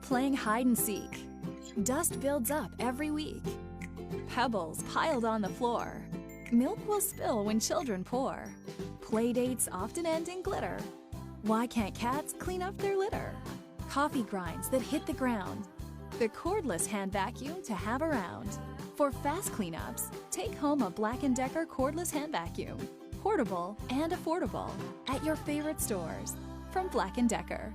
playing hide and seek. Dust builds up every week. Pebbles piled on the floor. Milk will spill when children pour. Playdates often end in glitter. Why can't cats clean up their litter? Coffee grinds that hit the ground. The cordless hand vacuum to have around. For fast cleanups, take home a Black & Decker cordless hand vacuum. Portable and affordable at your favorite stores from Black & Decker.